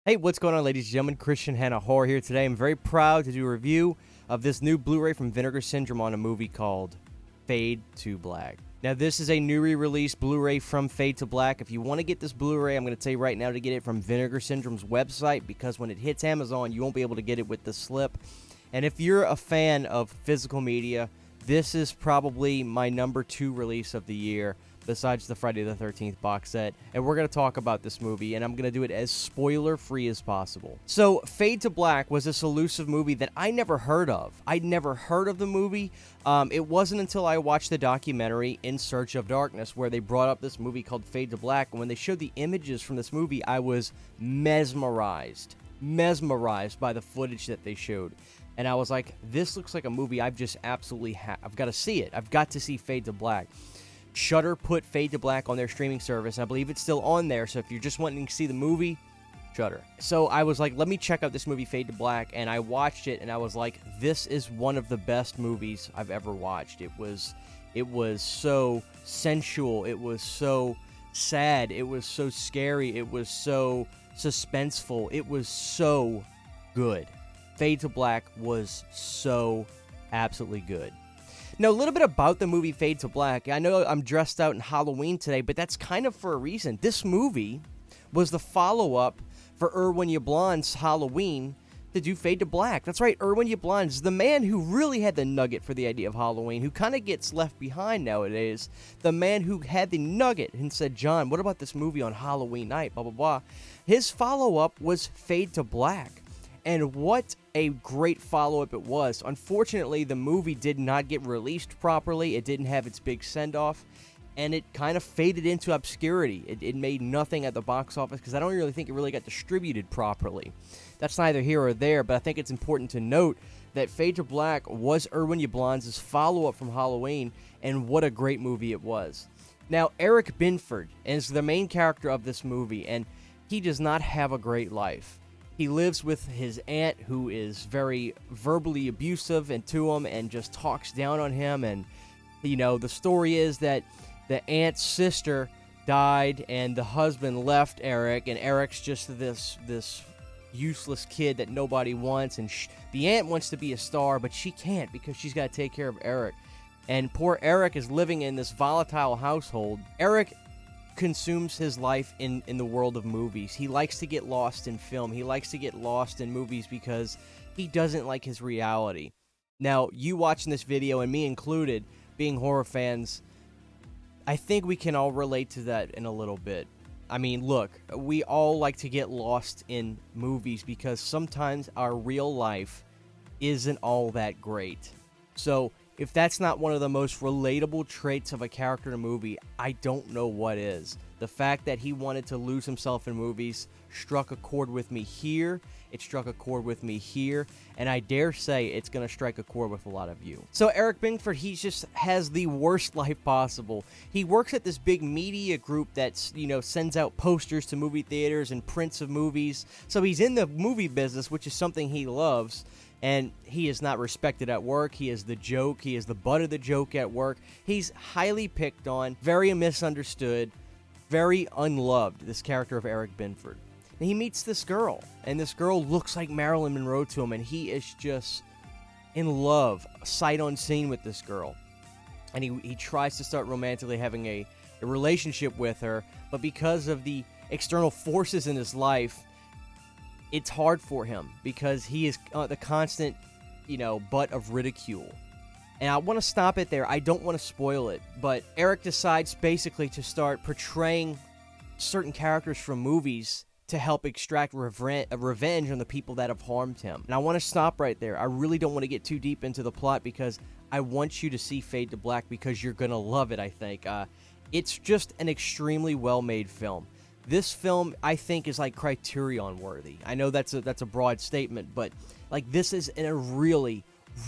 Hey, what's going on, ladies and gentlemen? Christian Hanna Horror here today. I'm very proud to do a review of this new Blu-ray from Vinegar Syndrome on a movie called Fade to Black. Now, this is a new re-release Blu-ray from Fade to Black. If you want to get this Blu-ray, I'm going to tell you right now to get it from Vinegar Syndrome's website, because when it hits Amazon, you won't be able to get it with the slip. And if you're a fan of physical media, this is probably my #2 release of the year, besides the Friday the 13th box set, and we're going to talk about this movie, and I'm going to do it as spoiler-free as possible. So, Fade to Black was this elusive movie that I never heard of. I'd never heard of the movie. It wasn't until I watched the documentary In Search of Darkness where they brought up this movie called Fade to Black, and when they showed the images from this movie, I was mesmerized by the footage that they showed. And I was like, this looks like a movie I've just absolutely I've got to see it. I've got to see Fade to Black. Shudder put Fade to Black on their streaming service, and I believe it's still on there, so if you're just wanting to see the movie, Shudder. So I was like, let me check out this movie, Fade to Black, and I watched it, and I was like, this is one of the best movies I've ever watched. It was so sensual, it was so sad, it was so scary, it was so suspenseful, it was so good. Fade to Black was so absolutely good. Now, a little bit about the movie Fade to Black. I know I'm dressed out in Halloween today, but that's kind of for a reason. This movie was the follow-up for Irwin Yablon's Halloween to do Fade to Black. That's right, Irwin Yablon is the man who really had the nugget for the idea of Halloween, who kind of gets left behind nowadays. The man who had the nugget and said, John, what about this movie on Halloween night, blah, blah, blah. His follow-up was Fade to Black. And what a great follow-up it was. Unfortunately, the movie did not get released properly. It didn't have its big send-off, and it kind of faded into obscurity. It made nothing at the box office because I don't really think it really got distributed properly. That's neither here or there, but I think it's important to note that Fade to Black was Irwin Yablon's follow-up from Halloween, and what a great movie it was. Now, Eric Binford is the main character of this movie, and he does not have a great life. He lives with his aunt, who is very verbally abusive and to him and just talks down on him. And, you know, the story is that the aunt's sister died and the husband left Eric, and Eric's just this useless kid that nobody wants. And the aunt wants to be a star, but she can't because she's got to take care of Eric. And poor Eric is living in this volatile household. Eric consumes his life in the world of movies. He likes to get lost in film. He likes to get lost in movies because he doesn't like his reality. Now, you watching this video, and me included, being horror fans, I think we can all relate to that in a little bit. I mean, look, we all like to get lost in movies because sometimes our real life isn't all that great. So, if that's not one of the most relatable traits of a character in a movie, I don't know what is. The fact that he wanted to lose himself in movies struck a chord with me here, it struck a chord with me here, and I dare say it's going to strike a chord with a lot of you. So Eric Binford, he just has the worst life possible. He works at this big media group that's, sends out posters to movie theaters and prints of movies. So he's in the movie business, which is something he loves. And he is not respected at work. He is the joke. He is the butt of the joke at work. He's highly picked on, very misunderstood, very unloved, this character of Eric Binford. And he meets this girl, and this girl looks like Marilyn Monroe to him, and he is just in love, sight unseen with this girl. And he tries to start romantically having a relationship with her, but because of the external forces in his life, it's hard for him because he is the constant, butt of ridicule. And I want to stop it there. I don't want to spoil it. But Eric decides basically to start portraying certain characters from movies to help extract revenge on the people that have harmed him. And I want to stop right there. I really don't want to get too deep into the plot because I want you to see Fade to Black because you're going to love it, I think. It's just an extremely well-made film. This film, I think, is like Criterion worthy. I know that's a broad statement, but like this is a really,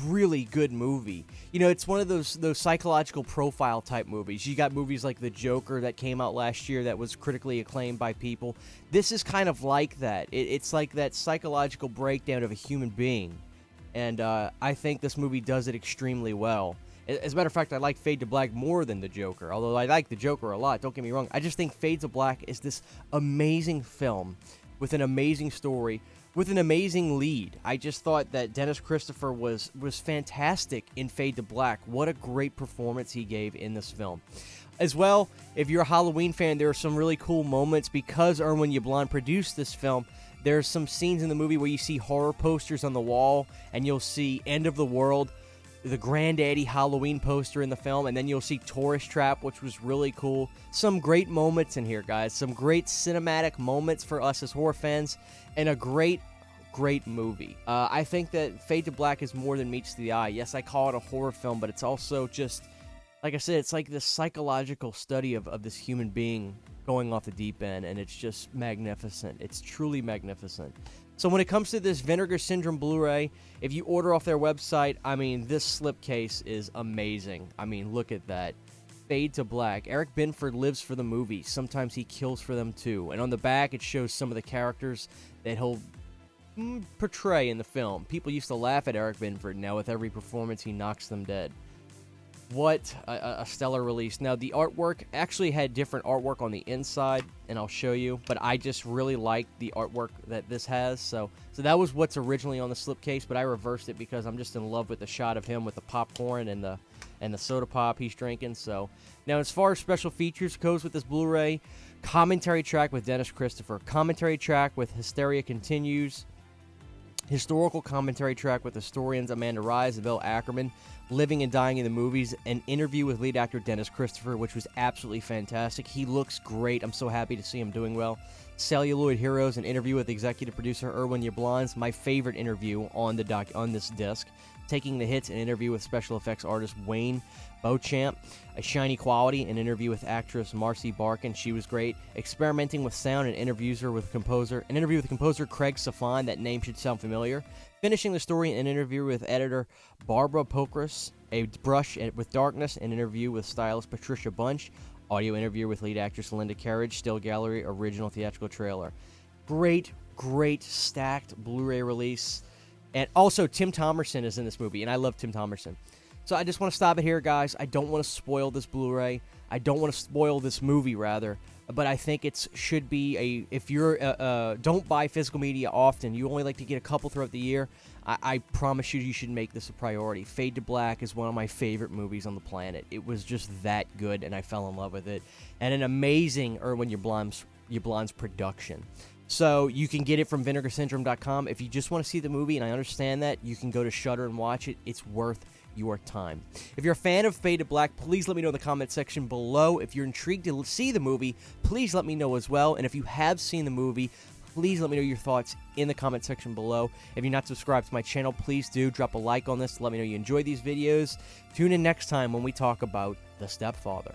really good movie. It's one of those psychological profile type movies. You got movies like The Joker that came out last year that was critically acclaimed by people. This is kind of like that. It's like that psychological breakdown of a human being, and I think this movie does it extremely well. As a matter of fact, I like Fade to Black more than The Joker, although I like The Joker a lot, don't get me wrong. I just think Fade to Black is this amazing film with an amazing story, with an amazing lead. I just thought that Dennis Christopher was fantastic in Fade to Black. What a great performance he gave in this film. As well, if you're a Halloween fan, there are some really cool moments because Irwin Yablon produced this film. There's some scenes in the movie where you see horror posters on the wall, and you'll see End of the World, the Granddaddy Halloween poster in the film, and then you'll see Tourist Trap, which was really cool. Some great moments in here, guys. Some great cinematic moments for us as horror fans, and a great movie. I think that Fade to Black is more than meets the eye. Yes, I call it a horror film, but it's also just, like I said, it's like this psychological study of this human being going off the deep end, and it's just magnificent. It's truly magnificent. So when it comes to this Vinegar Syndrome Blu-ray, if you order off their website, I mean, this slipcase is amazing. I mean, look at that. Fade to Black. Eric Binford lives for the movie. Sometimes he kills for them too. And on the back, it shows some of the characters that he'll portray in the film. People used to laugh at Eric Binford. Now with every performance, he knocks them dead. What a stellar release. Now, the artwork actually had different artwork on the inside, and I'll show you, but I just really like the artwork that this has. So that was what's originally on the slipcase, but I reversed it because I'm just in love with the shot of him with the popcorn and the soda pop he's drinking. So now, as far as special features goes with this Blu-ray, commentary track with Dennis Christopher, commentary track with Hysteria Continues, historical commentary track with historians Amanda Rise and Bill Ackerman, living and dying in the movies, an interview with lead actor Dennis Christopher, which was absolutely fantastic. He looks great. I'm so happy to see him doing well. Celluloid Heroes, an interview with executive producer Irwin Yablons, my favorite interview on this disc. Taking the Hits, an interview with special effects artist Wayne Beauchamp. A Shiny Quality, an interview with actress Marcy Barkin. She was great. Experimenting with Sound, an interview with composer Craig Safan. That name should sound familiar. Finishing the Story, an interview with editor Barbara Pokras. A Brush with Darkness, an interview with stylist Patricia Bunch. Audio interview with lead actress Linda Carriage. Still Gallery, original theatrical trailer. Great stacked Blu-ray release. And also, Tim Thomerson is in this movie, and I love Tim Thomerson. So I just want to stop it here, guys. I don't want to spoil this Blu-ray. I don't want to spoil this movie, rather. But I think it should be if you're don't buy physical media often, you only like to get a couple throughout the year, I promise you should make this a priority. Fade to Black is one of my favorite movies on the planet. It was just that good, and I fell in love with it. And an amazing Irwin Yablon's production. So you can get it from vinegarsyndrome.com. If you just want to see the movie, and I understand that, you can go to Shudder and watch it. It's worth your time. If you're a fan of Fade to Black, please let me know in the comment section below. If you're intrigued to see the movie, please let me know as well. And if you have seen the movie, please let me know your thoughts in the comment section below. If you're not subscribed to my channel, please do drop a like on this. Let me know you enjoy these videos. Tune in next time when we talk about The Stepfather.